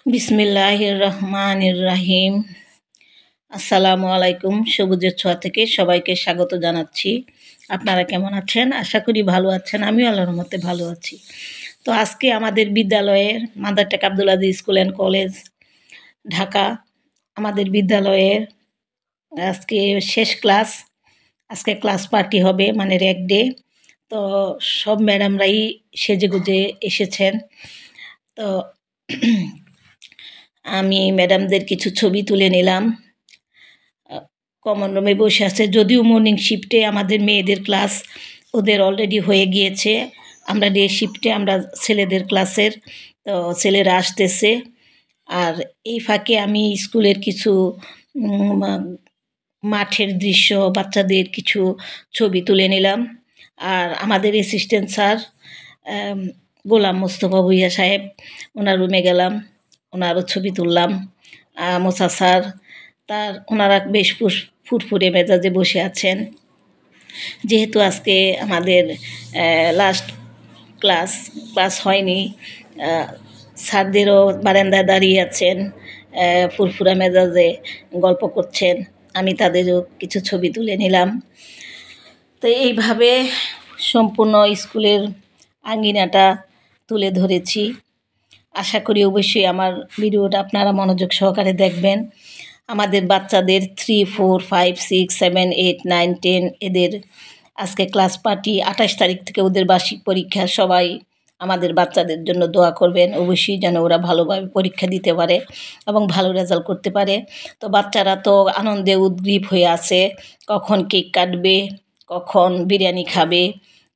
বিসমিল্লাহির রহমানির রাহিম। আসসালামু আলাইকুম। সবুজের ছোঁয়া থেকে সবাইকে স্বাগত জানাচ্ছি। আপনারা কেমন আছেন? আশা করি ভালো আছেন। আমিও আল্লাহর রহমতে ভালো আছি। তো আজকে আমাদের বিদ্যালয়ের mother take Abdul Aziz school and college Dhaka, আমাদের বিদ্যালয়ের আজকে শেষ ক্লাস। আজকে ক্লাস পার্টি হবে, মানে র্যাক ডে। তো সব ম্যাডামরাই সেজেগুজে এসেছেন। তো আমি ম্যাডামদের কিছু ছবি তুলে নিলাম। কমন রুমে বসে আছে, যদিও মর্নিং শিফটে আমাদের মেয়েদের ক্লাস ওদের অলরেডি হয়ে গিয়েছে। আমরা ডে শিফটে আমরা ছেলেদের ক্লাসের, তো ছেলেরা আসতেছে। আর এই ফাঁকে আমি স্কুলের কিছু মাঠের দৃশ্য, বাচ্চাদের কিছু ছবি তুলে নিলাম। আর আমাদের অ্যাসিস্ট্যান্ট স্যার গোলাম মোস্তফা ভুইয়া সাহেব, ওনার রুমে গেলাম, ওনারও ছবি তুললাম। মোসা স্যার, ওনারা বেশ ফুরফুরে মেজাজে বসে আছেন, যেহেতু আজকে আমাদের লাস্ট ক্লাস হয়নি। স্যারদেরও বারান্দায় দাঁড়িয়ে আছেন, ফুরফুরা মেজাজে গল্প করছেন। আমি তাদেরও কিছু ছবি তুলে নিলাম। তো এইভাবে সম্পূর্ণ স্কুলের আঙ্গিনাটা তুলে ধরেছি। আশা করি অবশ্যই আমার ভিডিওটা আপনারা মনোযোগ সহকারে দেখবেন। আমাদের বাচ্চাদের 3, 4, 5, 6, 7, 8, 9, 10 এদের আজকে ক্লাস পার্টি। 28 তারিখ থেকে ওদের বার্ষিক পরীক্ষা। সবাই আমাদের বাচ্চাদের জন্য দোয়া করবেন, অবশ্যই যেন ওরা ভালোভাবে পরীক্ষা দিতে পারে এবং ভালো রেজাল্ট করতে পারে। তো বাচ্চারা তো আনন্দে উদ্গ্রীব হয়ে আছে, কখন কেক কাটবে, কখন বিরিয়ানি খাবে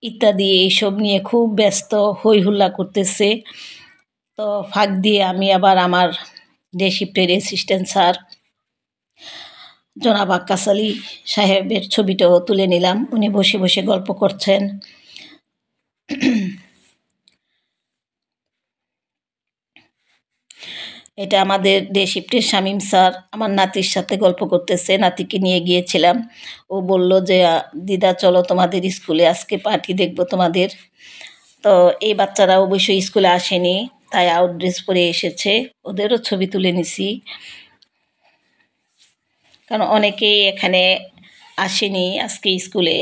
ইত্যাদি, এইসব নিয়ে খুব ব্যস্ত, হই হুল্লা করতেছে। তো ফাঁক দিয়ে আমি আবার আমার ডে শিফটের অ্যাসিস্ট্যান্ট স্যার জনাব আক্কাস আলী সাহেবের ছবিটাও তুলে নিলাম। উনি বসে বসে গল্প করছেন। এটা আমাদের ডে শিফটের শামীম স্যার আমার নাতির সাথে গল্প করতেছে। নাতিকে নিয়ে গিয়েছিলাম, ও বলল যে দিদা চলো তোমাদের স্কুলে আজকে পার্টি দেখবো তোমাদের। তো এই বাচ্চারা অবশ্যই স্কুলে আসেনি, তাই আউট ড্রেস পরে এসেছে। ওদেরও ছবি তুলে নিছি, কারণ অনেকেই এখানে আসেনি আজকে স্কুলে।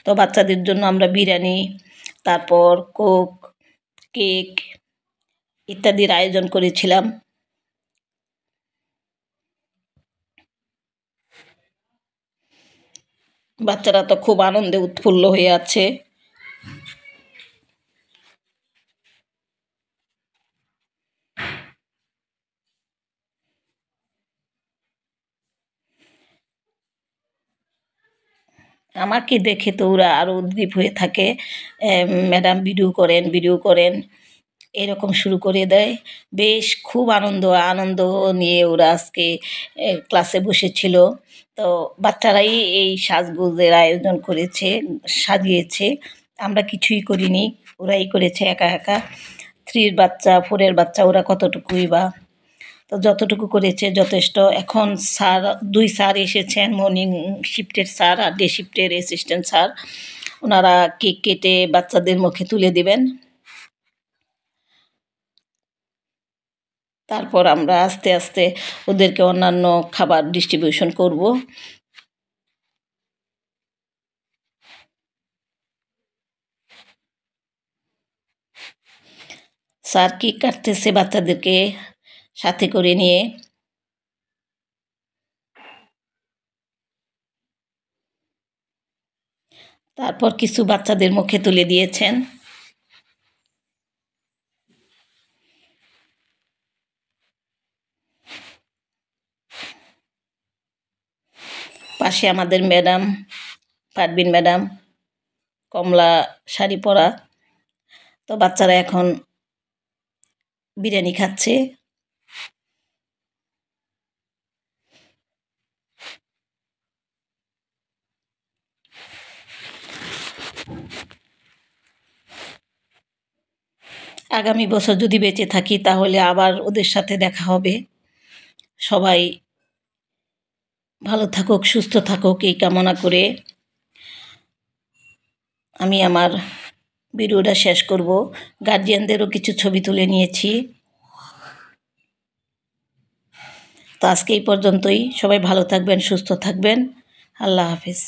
তো বাচ্চাদের জন্য আমরা বিরিয়ানি, তারপর কোক, কেক ইত্যাদির আয়োজন করেছিলাম। বাচ্চারা তো খুব আনন্দে উৎফুল্ল হয়ে আছে। আমাকে দেখে তো ওরা আরও উদ্গ্রীব হয়ে থাকে। ম্যাডাম ভিডিও করেন এরকম শুরু করে দেয়। বেশ খুব আনন্দ নিয়ে ওরা আজকে ক্লাসে বসেছিল। তো বাচ্চারাই এই সাজগোজের আয়োজন করেছে, সাজিয়েছে। আমরা কিছুই করিনি, ওরাই করেছে একা একা। 3 বাচ্চা 4 বাচ্চা, ওরা কতটুকুই বা। তো যতটুকু করেছে যথেষ্ট। এখন স্যার 2 স্যার এসেছেন, মর্নিং শিফটের স্যার আর ডে শিফটের অ্যাসিস্ট্যান্ট স্যার। ওনারা কেক কেটে বাচ্চাদের মুখে তুলে দেবেন। তারপর আমরা আস্তে আস্তে ওদেরকে অন্যান্য খাবার ডিস্ট্রিবিউশন করব। স্যার কেক কাটতেছে বাচ্চাদেরকে সাথে করে নিয়ে। তারপর কিছু বাচ্চাদের মুখে তুলে দিয়েছেন। পাশে আমাদের ম্যাডাম পারবিন ম্যাডাম, কমলা শাড়ি পরা। তো বাচ্চারা এখন বিরিয়ানি খাচ্ছে। আগামী বছর যদি বেঁচে থাকি তাহলে আবার ওদের সাথে দেখা হবে। সবাই ভালো থাকুক, সুস্থ থাকুক এই কামনা করে আমি আমার ভিডিওটা শেষ করব। গার্জিয়ানদেরও কিছু ছবি তুলে নিয়েছি। তো আজকে এই পর্যন্তই। সবাই ভালো থাকবেন, সুস্থ থাকবেন। আল্লাহ হাফেজ।